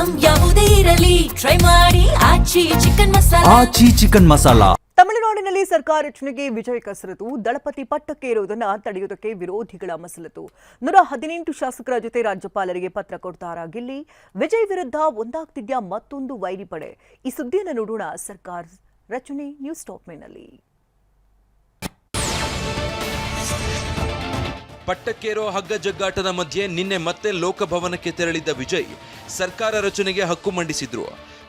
Item ಯಾವುದೇ ಇರಲಿ try ಮಾಡಿ ಆಚಿ ಚಿಕನ್ ಮಸಾಲಾ. ತಮಿಳುನಾಡಿನಲ್ಲಿ ಸರ್ಕಾರ ರಚನೆಗೆ ವಿಜಯ್ ಕಸರತ್ತು, ದಳಪತಿ ಪಟ್ಟಕ್ಕೆ ಇರುವುದನ್ನು ತಡೆಯುವುದಕ್ಕೆ ವಿರೋಧಿಗಳ ಮಸಲತ್ತು. 118 ಶಾಸಕರ ಜೊತೆ ರಾಜ್ಯಪಾಲರಿಗೆ ಪತ್ರ ಕೊಡ್ತಾರಾ ಗಿಲ್ಲಿ? ವಿಜಯ್ ವಿರುದ್ಧ ಒಂದಾಗ್ತಿದ್ಯಾ ಮತ್ತೊಂದು ವೈರಿ ಪಡೆ? ಈ ಸುದ್ದಿಯನ್ನು ನೋಡೋಣ ಸರ್ಕಾರ ರಚನೆ ನ್ಯೂಸ್ ಟಾಪ್ ನಲ್ಲಿ. ಪಟ್ಟಕ್ಕೇರೋ ಹಗ್ಗ ಜಗ್ಗಾಟದ ಮಧ್ಯೆ ನಿನ್ನೆ ಮತ್ತೆ ಲೋಕಭವನಕ್ಕೆ ತೆರಳಿದ್ದ ವಿಜಯ್ ಸರ್ಕಾರ ರಚನೆಗೆ ಹಕ್ಕು ಮಂಡಿಸಿದ್ರು.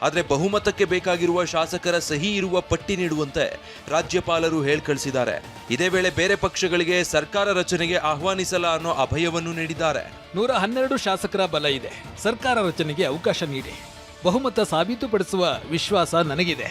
ಆದರೆ ಬಹುಮತಕ್ಕೆ ಬೇಕಾಗಿರುವ ಶಾಸಕರ ಸಹಿ ಇರುವ ಪಟ್ಟಿ ನೀಡುವಂತೆ ರಾಜ್ಯಪಾಲರು ಕಳಿಸಿದ್ದಾರೆ. ಇದೇ ವೇಳೆ ಬೇರೆ ಪಕ್ಷಗಳಿಗೆ ಸರ್ಕಾರ ರಚನೆಗೆ ಆಹ್ವಾನಿಸಲ ಅನ್ನೋ ಅಭಯವನ್ನು ನೀಡಿದ್ದಾರೆ. 112 ಶಾಸಕರ ಬಲ ಇದೆ. ಸರ್ಕಾರ ರಚನೆಗೆ ಅವಕಾಶ ನೀಡಿ, ಬಹುಮತ ಸಾಬೀತುಪಡಿಸುವ ವಿಶ್ವಾಸ ನನಗಿದೆ.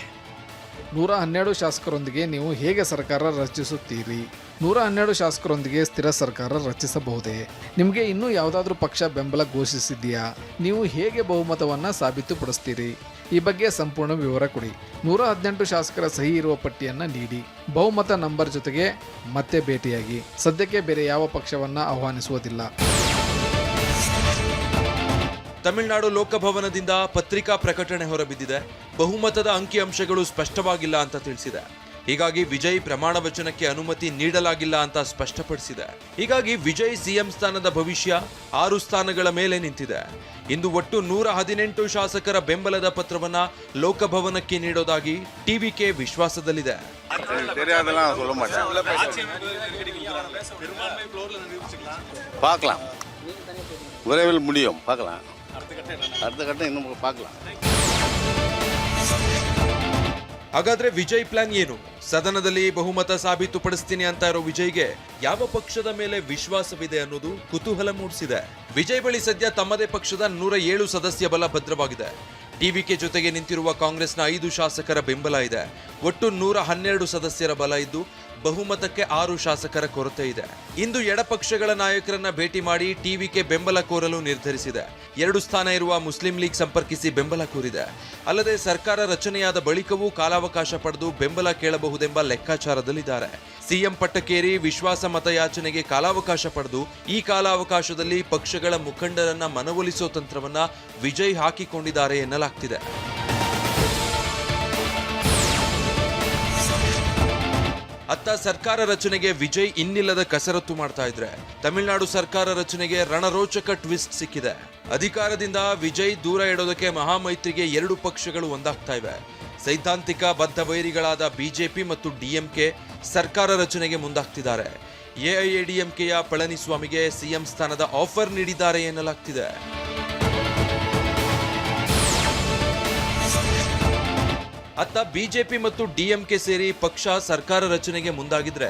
112 ಶಾಸಕರೊಂದಿಗೆ ನೀವು ಹೇಗೆ ಸರ್ಕಾರ ರಚಿಸುತ್ತೀರಿ? 112 ಶಾಸಕರೊಂದಿಗೆ ಸ್ಥಿರ ಸರ್ಕಾರ ರಚಿಸಬಹುದೇ? ನಿಮಗೆ ಇನ್ನೂ ಯಾವುದಾದ್ರೂ ಪಕ್ಷ ಬೆಂಬಲ ಘೋಷಿಸಿದೆಯಾ? ನೀವು ಹೇಗೆ ಬಹುಮತವನ್ನು ಸಾಬೀತುಪಡಿಸ್ತೀರಿ? ಈ ಬಗ್ಗೆ ಸಂಪೂರ್ಣ ವಿವರ ಕೊಡಿ. 118 ಶಾಸಕರ ಸಹಿ ಇರುವ ಪಟ್ಟಿಯನ್ನು ನೀಡಿ. ಬಹುಮತ ನಂಬರ್ ಜೊತೆಗೆ ಮತ್ತೆ ಭೇಟಿಯಾಗಿ. ಸದ್ಯಕ್ಕೆ ಬೇರೆ ಯಾವ ಪಕ್ಷವನ್ನ ಆಹ್ವಾನಿಸುವುದಿಲ್ಲ. ತಮಿಳುನಾಡು ಲೋಕಭವನದಿಂದ ಪತ್ರಿಕಾ ಪ್ರಕಟಣೆ ಹೊರಬಿದ್ದಿದೆ. ಬಹುಮತದ ಅಂಕಿಅಂಶಗಳು ಸ್ಪಷ್ಟವಾಗಿಲ್ಲ ಅಂತ ತಿಳಿಸಿದೆ. ಹೀಗಾಗಿ ವಿಜಯ್ ಪ್ರಮಾಣ ವಚನಕ್ಕೆ ಅನುಮತಿ ನೀಡಲಾಗಿಲ್ಲ ಅಂತ ಸ್ಪಷ್ಟಪಡಿಸಿದೆ. ಹೀಗಾಗಿ ವಿಜಯ್ ಸಿಎಂ ಸ್ಥಾನದ ಭವಿಷ್ಯ 6 ಸ್ಥಾನಗಳ ಮೇಲೆ ನಿಂತಿದೆ. ಇಂದು ಒಟ್ಟು 118 ಶಾಸಕರ ಬೆಂಬಲದ ಪತ್ರವನ್ನ ಲೋಕಭವನಕ್ಕೆ ನೀಡೋದಾಗಿ ಟಿವಿಕೆ ವಿಶ್ವಾಸದಲ್ಲಿದೆ. ಹಾಗಾದ್ರೆ ವಿಜಯ್ ಪ್ಲಾನ್ ಏನು? ಸದನದಲ್ಲಿ ಬಹುಮತ ಸಾಬೀತುಪಡಿಸ್ತೀನಿ ಅಂತ ಇರೋ ವಿಜಯ್ಗೆ ಯಾವ ಪಕ್ಷದ ಮೇಲೆ ವಿಶ್ವಾಸವಿದೆ ಅನ್ನೋದು ಕುತೂಹಲ ಮೂಡಿಸಿದೆ. ವಿಜಯ್ ಬಳಿ ಸದ್ಯ ತಮ್ಮದೇ ಪಕ್ಷದ 107 ಸದಸ್ಯ ಬಲ ಭದ್ರವಾಗಿದೆ. ಟಿವಿಕೆ ಜೊತೆಗೆ ನಿಂತಿರುವ ಕಾಂಗ್ರೆಸ್ನ 5 ಶಾಸಕರ ಬೆಂಬಲ ಇದೆ. ಒಟ್ಟು 112 ಸದಸ್ಯರ ಬಲ ಇದ್ದು ಬಹುಮತಕ್ಕೆ 6 ಶಾಸಕರ ಕೊರತೆ ಇದೆ. ಇಂದು ಎಡಪಕ್ಷಗಳ ನಾಯಕರನ್ನ ಭೇಟಿ ಮಾಡಿ ಟಿವಿಕೆ ಬೆಂಬಲ ಕೋರಲು ನಿರ್ಧರಿಸಿದೆ. 2 ಸ್ಥಾನ ಇರುವ ಮುಸ್ಲಿಂ ಲೀಗ್ ಸಂಪರ್ಕಿಸಿ ಬೆಂಬಲ ಕೋರಿದೆ. ಅಲ್ಲದೆ ಸರ್ಕಾರ ರಚನೆಯಾದ ಬಳಿಕವೂ ಕಾಲಾವಕಾಶ ಪಡೆದು ಬೆಂಬಲ ಕೇಳಬಹುದೆಂಬ ಲೆಕ್ಕಾಚಾರದಲ್ಲಿದ್ದಾರೆ. ಸಿಎಂ ಪಟ್ಟಕ್ಕೇರಿ ವಿಶ್ವಾಸ ಮತಯಾಚನೆಗೆ ಕಾಲಾವಕಾಶ ಪಡೆದು ಈ ಕಾಲಾವಕಾಶದಲ್ಲಿ ಪಕ್ಷಗಳ ಮುಖಂಡರನ್ನ ಮನವೊಲಿಸೋ ತಂತ್ರವನ್ನ ವಿಜಯ್ ಹಾಕಿಕೊಂಡಿದ್ದಾರೆ ಎನ್ನಲಾಗ್ತಿದೆ. ಅತ್ತ ಸರ್ಕಾರ ರಚನೆಗೆ ವಿಜಯ್ ಇನ್ನಿಲ್ಲದ ಕಸರತ್ತು ಮಾಡ್ತಾ ಇದ್ರೆ, ತಮಿಳುನಾಡು ಸರ್ಕಾರ ರಚನೆಗೆ ರಣರೋಚಕ ಟ್ವಿಸ್ಟ್ ಸಿಕ್ಕಿದೆ. ಅಧಿಕಾರದಿಂದ ವಿಜಯ್ ದೂರ ಇಡೋದಕ್ಕೆ ಮಹಾಮೈತ್ರಿಗೆ 2 ಪಕ್ಷಗಳು ಒಂದಾಗ್ತಾ ಇವೆ. ಸೈದ್ಧಾಂತಿಕ ಬದ್ಧ ವೈರಿಗಳಾದ ಬಿಜೆಪಿ ಮತ್ತು ಡಿಎಂಕೆ ಸರ್ಕಾರ ರಚನೆಗೆ ಮುಂದಾಗ್ತಿದ್ದಾರೆ. ಎಐಎಡಿಎಂಕೆಯ ಪಳನಿಸ್ವಾಮಿಗೆ ಸಿಎಂ ಸ್ಥಾನದ ಆಫರ್ ನೀಡಿದ್ದಾರೆ ಎನ್ನಲಾಗ್ತಿದೆ. ಅತ್ತ ಬಿಜೆಪಿ ಮತ್ತು ಡಿಎಂಕೆ ಸೇರಿ ಪಕ್ಷ ಸರ್ಕಾರ ರಚನೆಗೆ ಮುಂದಾಗಿದ್ರೆ,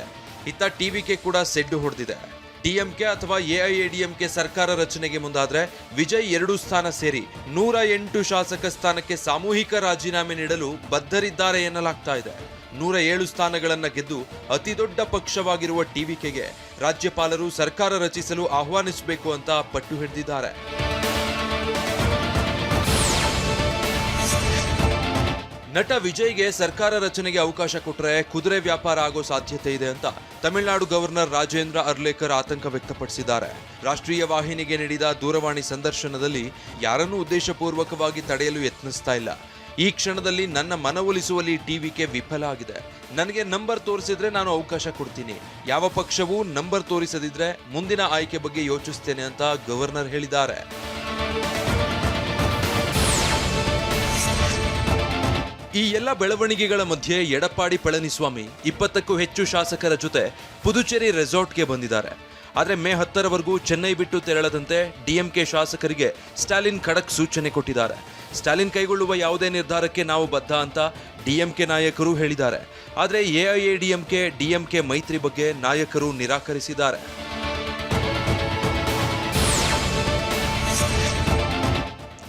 ಇತ್ತ ಟಿವಿಕೆ ಕೂಡ ಸೆಡ್ಡು ಹೊಡೆದಿದೆ. ಡಿಎಂಕೆ ಅಥವಾ ಎಐಎಡಿಎಂಕೆ ಸರ್ಕಾರ ರಚನೆಗೆ ಮುಂದಾದ್ರೆ ವಿಜಯ್ 2 ಸ್ಥಾನ ಸೇರಿ 108 ಶಾಸಕ ಸ್ಥಾನಕ್ಕೆ ಸಾಮೂಹಿಕ ರಾಜೀನಾಮೆ ನೀಡಲು ಬದ್ಧರಿದ್ದಾರೆ ಎನ್ನಲಾಗ್ತಾ ಇದೆ. 107 ಸ್ಥಾನಗಳನ್ನ ಗೆದ್ದು ಅತಿ ದೊಡ್ಡ ಪಕ್ಷವಾಗಿರುವ ಟಿವಿಕೆಗೆ ರಾಜ್ಯಪಾಲರು ಸರ್ಕಾರ ರಚಿಸಲು ಆಹ್ವಾನಿಸಬೇಕು ಅಂತ ಪಟ್ಟು ಹಿಡಿದಿದ್ದಾರೆ. ನಟ ವಿಜಯ್ಗೆ ಸರ್ಕಾರ ರಚನೆಗೆ ಅವಕಾಶ ಕೊಟ್ಟರೆ ಕುದುರೆ ವ್ಯಾಪಾರ ಆಗೋ ಸಾಧ್ಯತೆ ಇದೆ ಅಂತ ತಮಿಳುನಾಡು ಗವರ್ನರ್ ರಾಜೇಂದ್ರ ಅರ್ಲೇಕರ್ ಆತಂಕ ವ್ಯಕ್ತಪಡಿಸಿದ್ದಾರೆ. ರಾಷ್ಟ್ರೀಯ ವಾಹಿನಿಗೆ ನೀಡಿದ ದೂರವಾಣಿ ಸಂದರ್ಶನದಲ್ಲಿ ಯಾರನ್ನೂ ಉದ್ದೇಶಪೂರ್ವಕವಾಗಿ ತಡೆಯಲು ಯತ್ನಿಸ್ತಾ ಇಲ್ಲ. ಈ ಕ್ಷಣದಲ್ಲಿ ನನ್ನ ಮನವೊಲಿಸುವಲ್ಲಿ ಟಿವಿಕೆ ವಿಫಲ ಆಗಿದೆ. ನನಗೆ ನಂಬರ್ ತೋರಿಸಿದ್ರೆ ನಾನು ಅವಕಾಶ ಕೊಡ್ತೀನಿ. ಯಾವ ಪಕ್ಷವೂ ನಂಬರ್ ತೋರಿಸದಿದ್ರೆ ಮುಂದಿನ ಆಯ್ಕೆ ಬಗ್ಗೆ ಯೋಚಿಸ್ತೇನೆ ಅಂತ ಗವರ್ನರ್ ಹೇಳಿದ್ದಾರೆ. ಈ ಎಲ್ಲ ಬೆಳವಣಿಗೆಗಳ ಮಧ್ಯೆ ಎಡಪ್ಪಾಡಿ ಪಳನಿಸ್ವಾಮಿ 20ಕ್ಕೂ ಹೆಚ್ಚು ಶಾಸಕರ ಜೊತೆ ಪುದುಚೇರಿ ರೆಸಾರ್ಟ್ಗೆ ಬಂದಿದ್ದಾರೆ. ಆದರೆ ಮೇ 10ರವರೆಗೂ ಚೆನ್ನೈ ಬಿಟ್ಟು ತೆರಳದಂತೆ ಡಿಎಂಕೆ ಶಾಸಕರಿಗೆ ಸ್ಟಾಲಿನ್ ಖಡಕ್ ಸೂಚನೆ ಕೊಟ್ಟಿದ್ದಾರೆ. ಸ್ಟಾಲಿನ್ ಕೈಗೊಳ್ಳುವ ಯಾವುದೇ ನಿರ್ಧಾರಕ್ಕೆ ನಾವು ಬದ್ಧ ಅಂತ ಡಿಎಂಕೆ ನಾಯಕರು ಹೇಳಿದ್ದಾರೆ. ಆದರೆ ಎಐಎಡಿಎಂಕೆ ಡಿಎಂಕೆ ಮೈತ್ರಿ ಬಗ್ಗೆ ನಾಯಕರು ನಿರಾಕರಿಸಿದ್ದಾರೆ.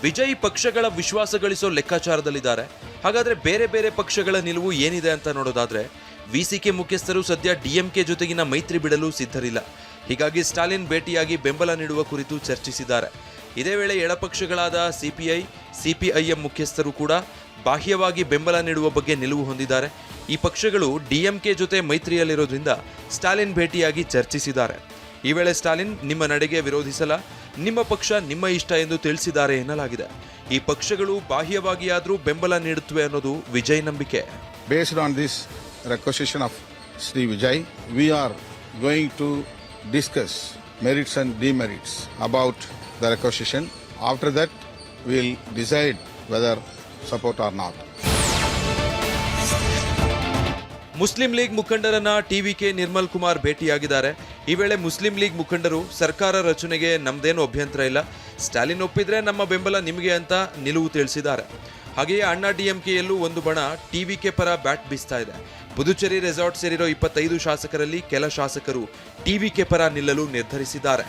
ವಿಜಯ್ ಪಕ್ಷಗಳ ವಿಶ್ವಾಸ ಗಳಿಸೋ ಲೆಕ್ಕಾಚಾರದಲ್ಲಿದ್ದಾರೆ. ಹಾಗಾದ್ರೆ ಬೇರೆ ಬೇರೆ ಪಕ್ಷಗಳ ನಿಲುವು ಏನಿದೆ ಅಂತ ನೋಡೋದಾದ್ರೆ, ವಿಸಿಕೆ ಮುಖ್ಯಸ್ಥರು ಸದ್ಯ ಡಿಎಂಕೆ ಜೊತೆಗಿನ ಮೈತ್ರಿ ಬಿಡಲು ಸಿದ್ಧರಿಲ್ಲ. ಹೀಗಾಗಿ ಸ್ಟಾಲಿನ್ ಭೇಟಿಯಾಗಿ ಬೆಂಬಲ ನೀಡುವ ಕುರಿತು ಚರ್ಚಿಸಿದ್ದಾರೆ. ಇದೇ ವೇಳೆ ಎಡಪಕ್ಷಗಳಾದ ಸಿಪಿಐ, ಸಿಪಿಐಎಂ ಮುಖ್ಯಸ್ಥರು ಕೂಡ ಬಾಹ್ಯವಾಗಿ ಬೆಂಬಲ ನೀಡುವ ಬಗ್ಗೆ ನಿಲುವು ಹೊಂದಿದ್ದಾರೆ. ಈ ಪಕ್ಷಗಳು ಡಿಎಂಕೆ ಜೊತೆ ಮೈತ್ರಿಯಲ್ಲಿರೋದ್ರಿಂದ ಸ್ಟಾಲಿನ್ ಭೇಟಿಯಾಗಿ ಚರ್ಚಿಸಿದ್ದಾರೆ. ಈ ವೇಳೆ ಸ್ಟಾಲಿನ್ ನಿಮ್ಮ ನಡೆಗೆ ವಿರೋಧಿಸಲ್ಲ, ನಿಮ್ಮ ಪಕ್ಷ ನಿಮ್ಮ ಇಷ್ಟ ಎಂದು ತಿಳಿಸಿದ್ದಾರೆ ಎನ್ನಲಾಗಿದೆ. ಈ ಪಕ್ಷಗಳು ಬಾಹ್ಯವಾಗಿಯಾದ್ರೂ ಬೆಂಬಲ ನೀಡುತ್ತವೆ ಅನ್ನೋದು ವಿಜಯ್ ನಂಬಿಕೆ. Based on this requisition of Sri Vijay, we are going to discuss merits and demerits about the requisition. After that, we will decide whether support or not. Muslim League ಮುಖಂಡರನ್ನ ಟಿವಿಕೆ ನಿರ್ಮಲ್ ಕುಮಾರ್ ಭೇಟಿಯಾಗಿದ್ದಾರೆ. ಈ ವೇಳೆ ಮುಸ್ಲಿಂ ಲೀಗ್ ಮುಖಂಡರು ಸರ್ಕಾರ ರಚನೆಗೆ ನಮ್ದೇನು ಅಭ್ಯಂತರ ಇಲ್ಲ, ಸ್ಟಾಲಿನ್ ಒಪ್ಪಿದ್ರೆ ನಮ್ಮ ಬೆಂಬಲ ನಿಮಗೆ ಅಂತ ನಿಲುವು ತಿಳಿಸಿದ್ದಾರೆ. ಹಾಗೆಯೇ ಅಣ್ಣಾ ಡಿಎಂಕೆಯಲ್ಲೂ ಒಂದು ಬಣ ಟಿವಿಕೆ ಪರ ಬ್ಯಾಟ್ ಬೀಸ್ತಾ ಇದೆ. ಪುದುಚೇರಿ ರೆಸಾರ್ಟ್ ಸೇರಿರೋ 25 ಶಾಸಕರಲ್ಲಿ ಕೆಲ ಶಾಸಕರು ಟಿವಿಕೆ ಪರ ನಿಲ್ಲಲು ನಿರ್ಧರಿಸಿದ್ದಾರೆ.